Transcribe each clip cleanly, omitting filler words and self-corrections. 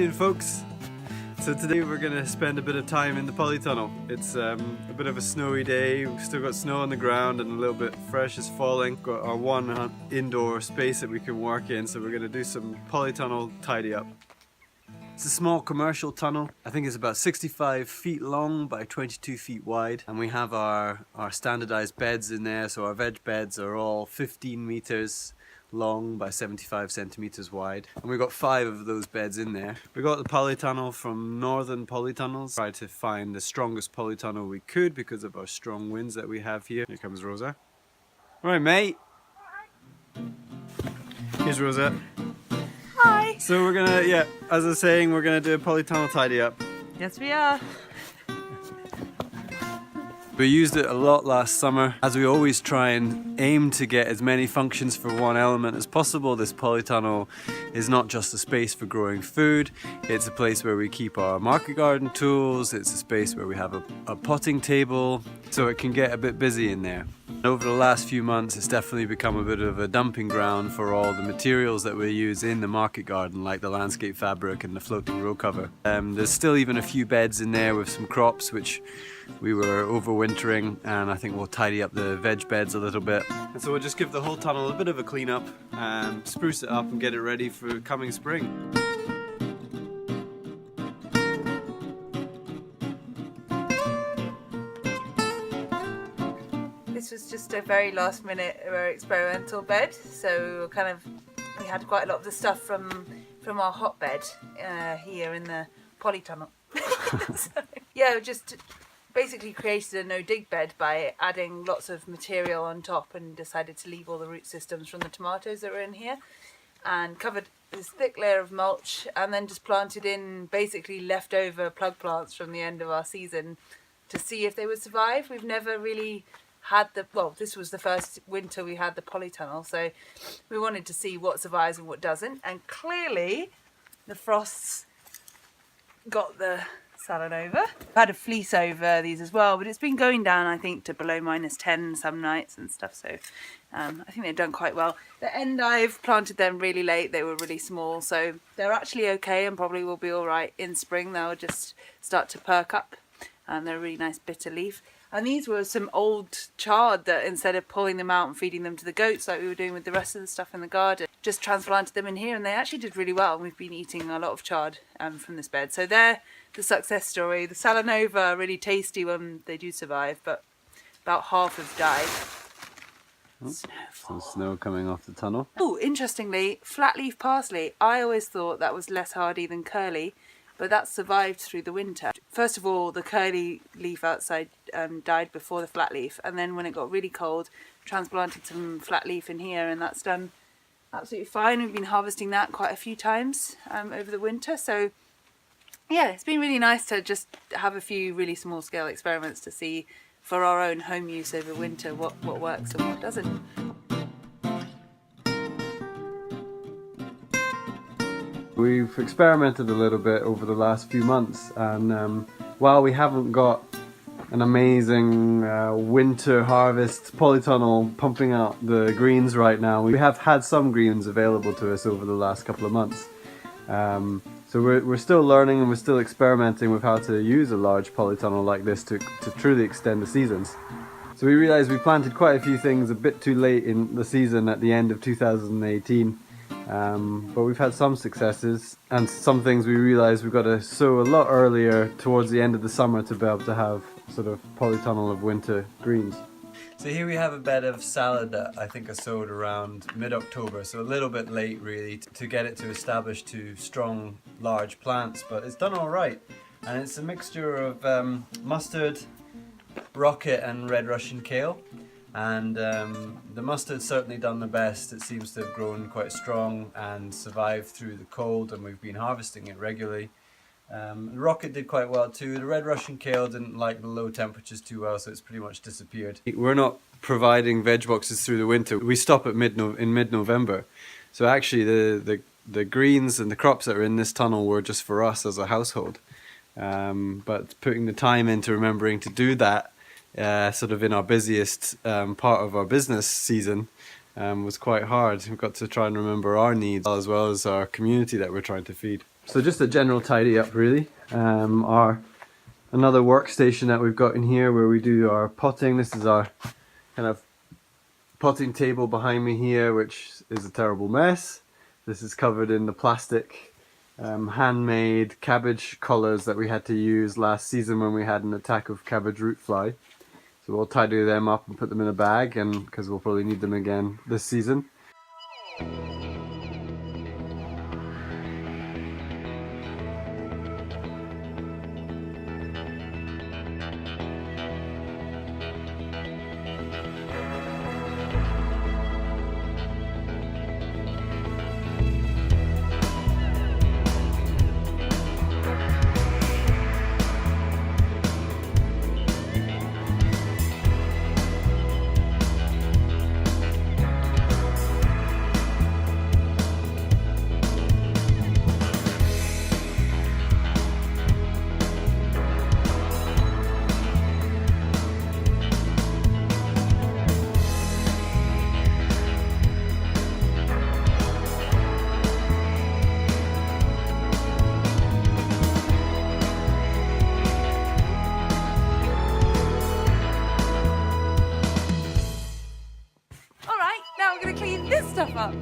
doing, folks? So today we're going to spend a bit of time in the polytunnel. It's a bit of a snowy day. We've still got snow on the ground and a little bit fresh is falling. We've got our one indoor space that we can work in, so we're going to do some polytunnel tidy up. It's a small commercial tunnel. I think it's about 65 feet long by 22 feet wide. And we have our standardized beds in there. So our veg beds are all 15 meters long by 75 centimeters wide. And we've got 5 of those beds in there. We got the polytunnel from Northern Polytunnels. Tried to find the strongest polytunnel we could because of our strong winds that we have here. Here comes Rosa. All right, mate. Here's Rosa. Hi! So we're gonna, as I was saying, we're gonna do a polytunnel tidy up. Yes, we are. We used it a lot last summer. As we always try and aim to get as many functions for one element as possible, this polytunnel is not just a space for growing food, it's a place where we keep our market garden tools, it's a space where we have a potting table, so it can get a bit busy in there. Over the last few months, it's definitely become a bit of a dumping ground for all the materials that we use in the market garden, like the landscape fabric and the floating row cover. There's still even a few beds in there with some crops which we were overwintering, and I think we'll tidy up the veg beds a little bit. And so we'll just give the whole tunnel a bit of a clean up, spruce it up and get it ready for coming spring. This was just a very last minute experimental bed, so we had quite a lot of the stuff from our hotbed here in the polytunnel. So, yeah, just basically created a no-dig bed by adding lots of material on top, and decided to leave all the root systems from the tomatoes that were in here, and covered this thick layer of mulch, and then just planted in basically leftover plug plants from the end of our season to see if they would survive. We've never really had this was the first winter we had the polytunnel, so we wanted to see what survives and what doesn't, and clearly the frosts got the salad over. I've had a fleece over these as well, but it's been going down, I think, to below -10 some nights and stuff, so I think they've done quite well. The endive, planted them really late, they were really small, so they're actually okay and probably will be alright in spring. They'll just start to perk up, and they're a really nice bitter leaf. And these were some old chard that, instead of pulling them out and feeding them to the goats like we were doing with the rest of the stuff in the garden, just transplanted them in here, and they actually did really well. We've been eating a lot of chard from this bed. So they're the success story. The Salanova are really tasty when they do survive, but about half have died. Some snow coming off the tunnel. Oh, interestingly, flatleaf parsley. I always thought that was less hardy than curly, but that survived through the winter. First of all, the curly leaf outside died before the flat leaf, and then when it got really cold, transplanted some flat leaf in here, and that's done absolutely fine. We've been harvesting that quite a few times over the winter, so yeah, it's been really nice to just have a few really small scale experiments to see for our own home use over winter what works and what doesn't. We've experimented a little bit over the last few months, and while we haven't got an amazing winter harvest polytunnel pumping out the greens right now, we have had some greens available to us over the last couple of months. So we're still learning and we're still experimenting with how to use a large polytunnel like this to truly extend the seasons. So we realized we planted quite a few things a bit too late in the season at the end of 2018. But we've had some successes, and some things we realised we've got to sow a lot earlier towards the end of the summer to be able to have sort of polytunnel of winter greens. So here we have a bed of salad that I think I sowed around mid-October, so a little bit late really to get it to establish to strong large plants, but it's done alright, and it's a mixture of mustard, rocket and red Russian kale. And the mustard's certainly done the best. It seems to have grown quite strong and survived through the cold, and we've been harvesting it regularly. The rocket did quite well too. The red Russian kale didn't like the low temperatures too well, so it's pretty much disappeared. We're not providing veg boxes through the winter. We stop at mid-November. So actually the greens and the crops that are in this tunnel were just for us as a household. But putting the time into remembering to do that sort of in our busiest part of our business season was quite hard. We've got to try and remember our needs as well as our community that we're trying to feed. So just a general tidy up really. Another workstation that we've got in here where we do our potting. This is our kind of potting table behind me here, which is a terrible mess. This is covered in the plastic handmade cabbage collars that we had to use last season when we had an attack of cabbage root fly. So we'll tidy them up and put them in a bag, and because we'll probably need them again this season. Now I'm going to clean this stuff up.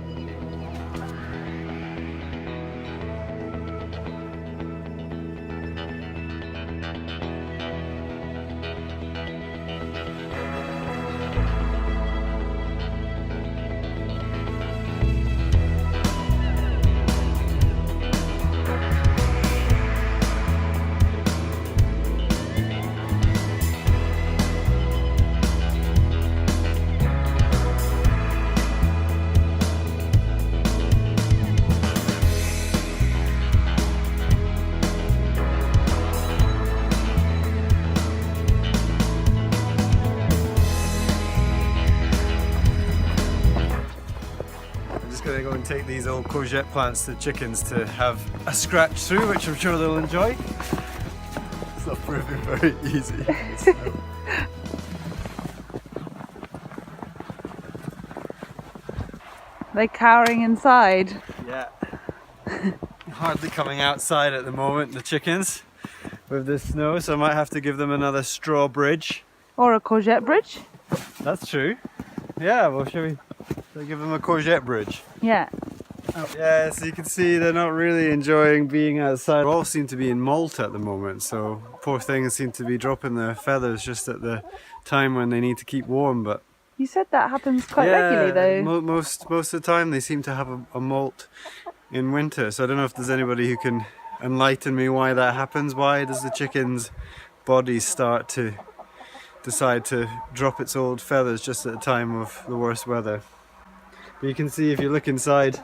Gonna go and take these old courgette plants to the chickens to have a scratch through, which I'm sure they'll enjoy. It's not proving very easy. They're cowering inside. Yeah. Hardly coming outside at the moment, the chickens, with this snow, so I might have to give them another straw bridge. Or a courgette bridge. That's true. Yeah, well, shall we give them a courgette bridge? Yeah. Yeah, so you can see they're not really enjoying being outside. They all seem to be in molt at the moment, so poor things seem to be dropping their feathers just at the time when they need to keep warm. But you said that happens quite regularly though. Most of the time they seem to have a molt in winter, so I don't know if there's anybody who can enlighten me why that happens. Why does the chicken's body start to decide to drop its old feathers just at the time of the worst weather? But you can see if you look inside,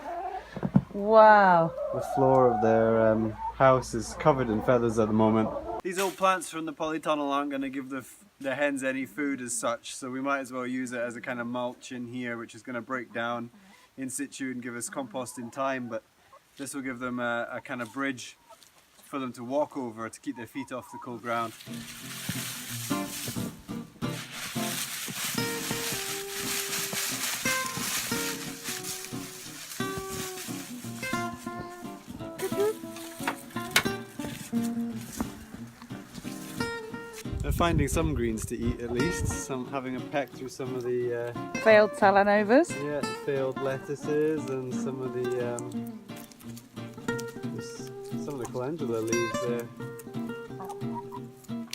wow, the floor of their house is covered in feathers at the moment. These old plants from the polytunnel aren't going to give the hens any food as such, so we might as well use it as a kind of mulch in here, which is going to break down in situ and give us compost in time. But this will give them a kind of bridge for them to walk over to keep their feet off the cold ground. They're finding some greens to eat at least, some having a peck through some of the failed salanovas. Yeah, failed lettuces and some of the calendula leaves there.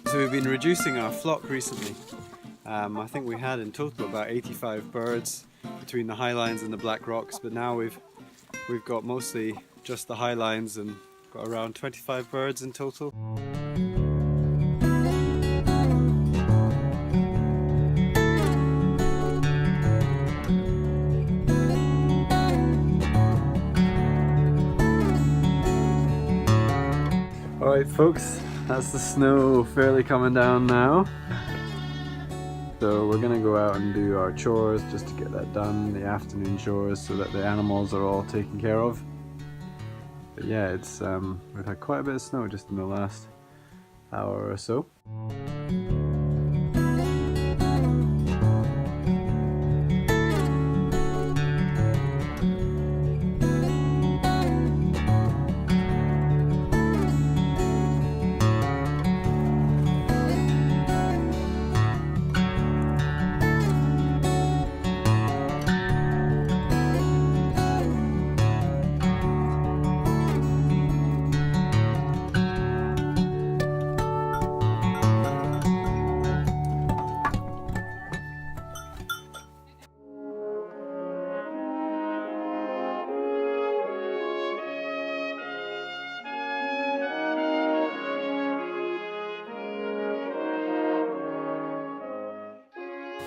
So we've been reducing our flock recently. I think we had in total about 85 birds between the highlines and the black rocks, but now we've got mostly just the highlines and got around 25 birds in total. Alright folks, that's the snow fairly coming down now. So we're going to go out and do our chores just to get that done, the afternoon chores, so that the animals are all taken care of. But yeah, it's we've had quite a bit of snow just in the last hour or so.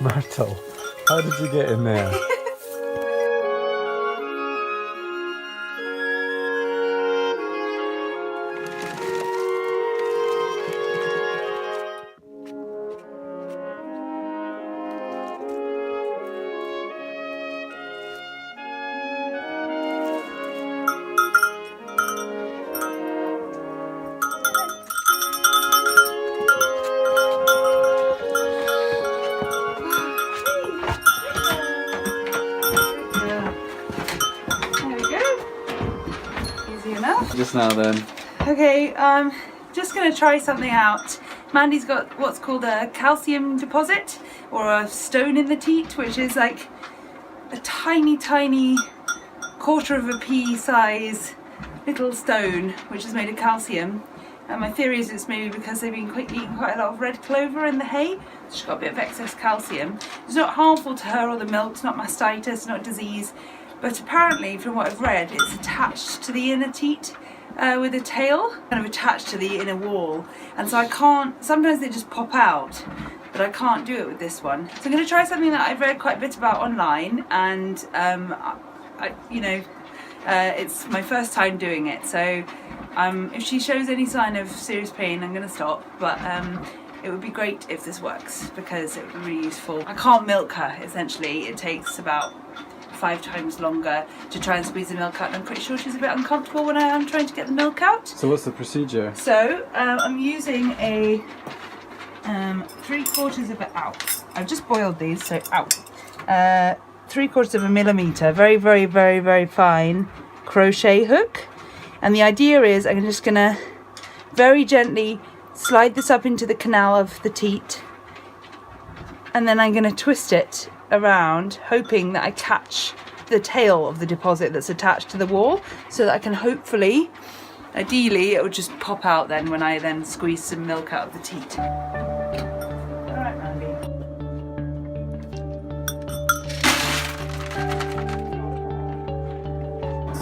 Myrtle, how did you get in there? Just now then. Okay, just gonna try something out. Mandy's got what's called a calcium deposit, or a stone in the teat, which is like a tiny, tiny quarter of a pea size little stone, which is made of calcium. And my theory is it's maybe because they've been eating quite a lot of red clover in the hay. So she's got a bit of excess calcium. It's not harmful to her or the milk, it's not mastitis, not disease. But apparently, from what I've read, it's attached to the inner teat with a tail, kind of attached to the inner wall. And so I can't, sometimes they just pop out, but I can't do it with this one. So I'm going to try something that I've read quite a bit about online, and it's my first time doing it. So if she shows any sign of serious pain, I'm going to stop. But it would be great if this works, because it would be really useful. I can't milk her, essentially. It takes about 5 times longer to try and squeeze the milk out, and I'm pretty sure she's a bit uncomfortable when I am trying to get the milk out. So what's the procedure? So I'm using a 3/4 of an ounce. I've just boiled these, so 3/4 of a millimeter, very, very, very, very fine crochet hook. And the idea is I'm just gonna very gently slide this up into the canal of the teat, and then I'm gonna twist it around, hoping that I catch the tail of the deposit that's attached to the wall, so that I can hopefully, ideally, it would just pop out then when I then squeeze some milk out of the teat. Alright, Mandy.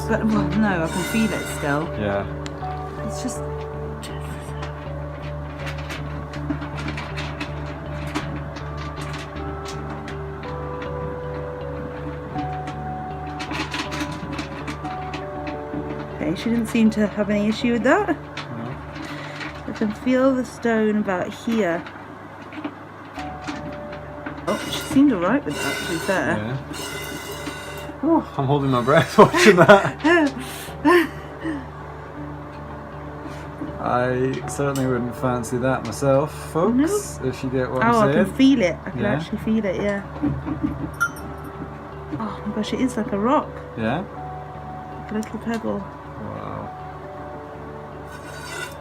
But, well, no, I can feel it still. Yeah. It's just... She didn't seem to have any issue with that. No. I can feel the stone about here. Oh, she seemed alright with that, to be fair. Yeah. Oh, I'm holding my breath watching that. I certainly wouldn't fancy that myself, folks, if you get what I'm saying. I can feel it. I can actually feel it, yeah. Oh my gosh, it is like a rock. Yeah? Like a little pebble. Wow.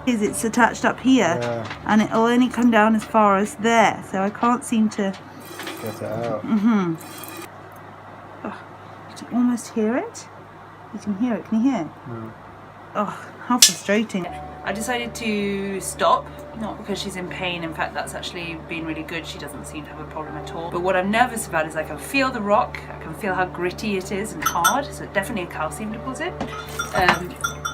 It's attached up here, and it'll only come down as far as there, so I can't seem to get it out. Oh, you can almost hear it. You can hear it. Can you hear? No. Oh, how frustrating. I decided to stop, not because she's in pain. In fact, that's actually been really good. She doesn't seem to have a problem at all. But what I'm nervous about is I can feel the rock. I can feel how gritty it is and hard. So it's definitely a calcium deposit.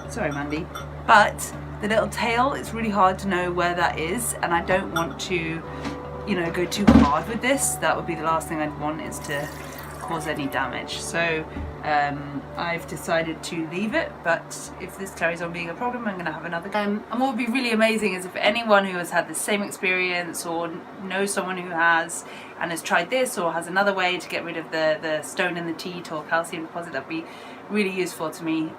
Sorry, Mandy. But the little tail, it's really hard to know where that is. And I don't want to, go too hard with this. That would be the last thing I'd want, is to cause any damage. So I've decided to leave it, but if this carries on being a problem, I'm going to have another go. And what would be really amazing is if anyone who has had the same experience, or knows someone who has, and has tried this, or has another way to get rid of the stone in the teat or calcium deposit, that'd be really useful to me,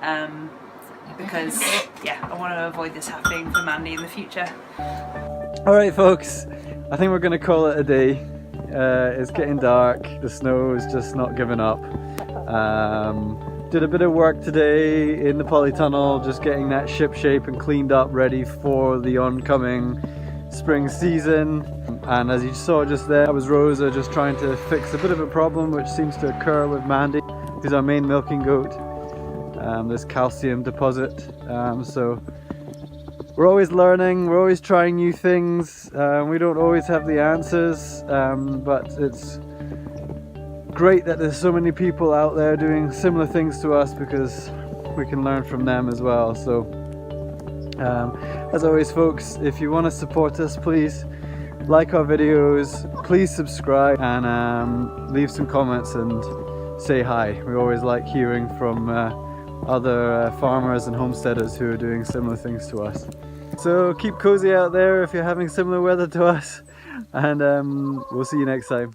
because I want to avoid this happening for Mandy in the future. Alright folks, I think we're going to call it a day. It's getting dark, the snow is just not giving up. Did a bit of work today in the polytunnel, just getting that ship shape and cleaned up, ready for the oncoming spring season. And as you saw just there, that was Rosa just trying to fix a bit of a problem which seems to occur with Mandy, who's our main milking goat. This calcium deposit. So we're always learning, we're always trying new things. We don't always have the answers, but it's great that there's so many people out there doing similar things to us, because we can learn from them as well. So as always folks, if you want to support us, please like our videos, please subscribe, and leave some comments and say hi. We always like hearing from other farmers and homesteaders who are doing similar things to us. So keep cozy out there if you're having similar weather to us, and we'll see you next time.